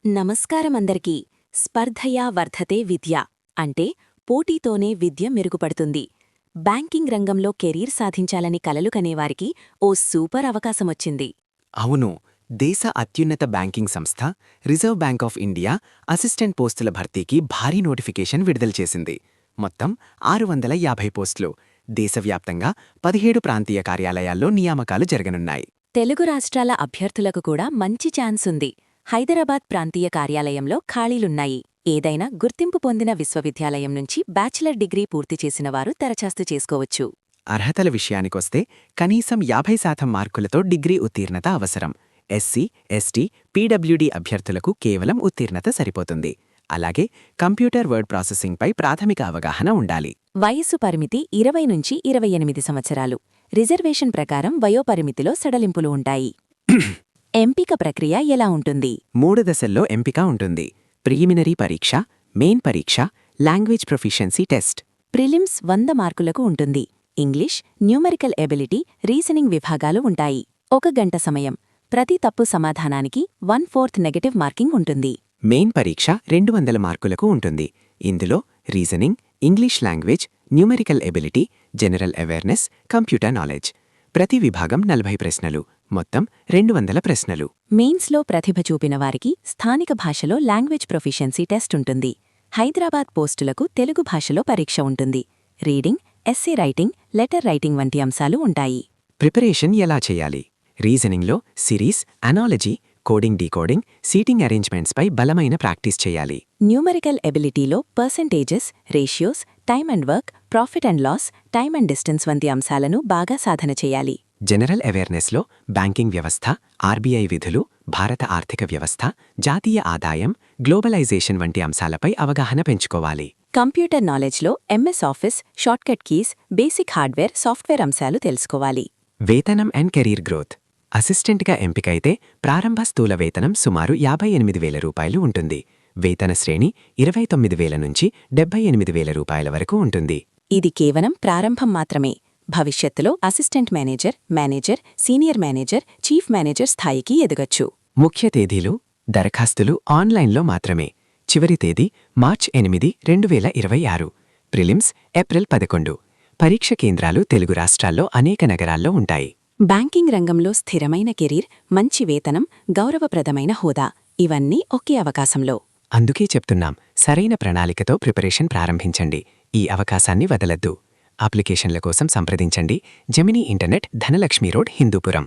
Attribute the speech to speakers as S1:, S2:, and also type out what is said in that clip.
S1: నమస్కారమందరికీ. స్పర్ధయా వర్ధతే విద్య అంటే పోటీతోనే విద్య మెరుగుపడుతుంది. బ్యాంకింగ్ రంగంలో కెరీర్ సాధించాలని కలలు కనేవారికి ఓ సూపర్ అవకాశమొచ్చింది.
S2: అవును, దేశ అత్యున్నత బ్యాంకింగ్ సంస్థ reserve bank of India assistant పోస్టుల భర్తీకి భారీ నోటిఫికేషన్ విడుదల చేసింది. మొత్తం 650 పోస్టులు. దేశవ్యాప్తంగా 17 ప్రాంతీయ కార్యాలయాల్లో నియామకాలు జరగనున్నాయి.
S1: తెలుగు రాష్ట్రాల అభ్యర్థులకు కూడా మంచి ఛాన్స్ ఉంది. హైదరాబాద్ ప్రాంతీయ కార్యాలయంలో ఖాళీలున్నాయి. ఏదైనా గుర్తింపు పొందిన విశ్వవిద్యాలయం నుంచి బ్యాచిలర్ డిగ్రీ పూర్తి చేసిన వారు దరఖాస్తు చేసుకోవచ్చు.
S2: అర్హతల విషయానికొస్తే కనీసం 50% మార్కులతో డిగ్రీ ఉత్తీర్ణత అవసరం. ఎస్సీ, ఎస్టీ, పీడబ్ల్యూడీ అభ్యర్థులకు కేవలం ఉత్తీర్ణత సరిపోతుంది. అలాగే కంప్యూటర్ వర్డ్ ప్రాసెసింగ్పై ప్రాథమిక అవగాహన ఉండాలి.
S1: వయస్సు పరిమితి 20 నుంచి 28 సంవత్సరాలు. రిజర్వేషన్ ప్రకారం వయోపరిమితిలో సడలింపులు ఉంటాయి. ఎంపిక ప్రక్రియ ఎలా ఉంటుంది?
S2: 3 దశల్లో ఎంపిక ఉంటుంది. ప్రిలిమినరీ పరీక్ష, మెయిన్ పరీక్ష, లాంగ్వేజ్ ప్రొఫిషియన్సీ టెస్ట్.
S1: ప్రిలిమ్స్ 100 మార్కులకు ఉంటుంది. ఇంగ్లీష్, న్యూమెరికల్ ఎబిలిటీ, రీజనింగ్ విభాగాలు ఉంటాయి. 1 గంట సమయం. ప్రతి తప్పు సమాధానానికి 1/4 నెగటివ్ మార్కింగ్ ఉంటుంది.
S2: మెయిన్ పరీక్ష 200 మార్కులకు ఉంటుంది. ఇందులో reasoning, English language, numerical ability, general awareness, computer knowledge. ప్రతి విభాగం 40 ప్రశ్నలు. మొత్తం 200 ప్రశ్నలు.
S1: మెయిన్స్లో ప్రతిభ చూపిన వారికి స్థానిక భాషలో లాంగ్వేజ్ ప్రొఫిషియన్సీ టెస్ట్ ఉంటుంది. హైదరాబాద్ పోస్టులకు తెలుగు భాషలో పరీక్ష ఉంటుంది. Reading, essay writing, letter writing వంటి అంశాలు ఉంటాయి.
S2: ప్రిపరేషన్ ఎలా చేయాలి? రీజనింగ్లో series, analogy, coding decoding, seating అరేంజ్మెంట్స్పై బలమైన ప్రాక్టీస్ చేయాలి.
S1: న్యూమెరికల్ ఎబిలిటీలో percentages, ratios, time and work, profit and loss, time and distance వంటి అంశాలను బాగా సాధన చేయాలి.
S2: జనరల్ అవేర్నెస్లో బ్యాంకింగ్ వ్యవస్థ, ఆర్బీఐ విధులు, భారత ఆర్థిక వ్యవస్థ, జాతీయ ఆదాయం, గ్లోబలైజేషన్ వంటి అంశాలపై అవగాహన పెంచుకోవాలి.
S1: కంప్యూటర్ నాలెడ్జ్లో MS office, shortcut keys, basic hardware, software అంశాలు తెలుసుకోవాలి.
S2: వేతనం అండ్ కెరీర్ గ్రోత్. అసిస్టెంట్గా ఎంపికైతే ప్రారంభ స్థూల వేతనం సుమారు 58,000 రూపాయలు ఉంటుంది. వేతన శ్రేణి 29,000 నుంచి 78,000 రూపాయల వరకు ఉంటుంది.
S1: ఇది కేవలం ప్రారంభం మాత్రమే. భవిష్యత్తులో assistant manager, manager, senior manager, chief manager స్థాయికి ఎదగొచ్చు.
S2: ముఖ్య తేదీలు. దరఖాస్తులు ఆన్లైన్లో మాత్రమే. చివరి తేదీ మార్చి 8, 2026. Prelims April 11. పరీక్ష కేంద్రాలు తెలుగు రాష్ట్రాల్లో అనేక నగరాల్లో ఉంటాయి.
S1: బ్యాంకింగ్ రంగంలో స్థిరమైన కెరీర్, మంచి వేతనం, గౌరవప్రదమైన హోదా ఇవన్నీ ఒకే అవకాశంలో.
S2: అందుకే చెప్తున్నాం, సరైన ప్రణాళికతో ప్రిపరేషన్ ప్రారంభించండి. ఈ అవకాశాన్ని వదలద్దు. అప్లికేషన్ల కోసం సంప్రదించండి. Gemini internet, Dhanalakshmi road, Hindupuram.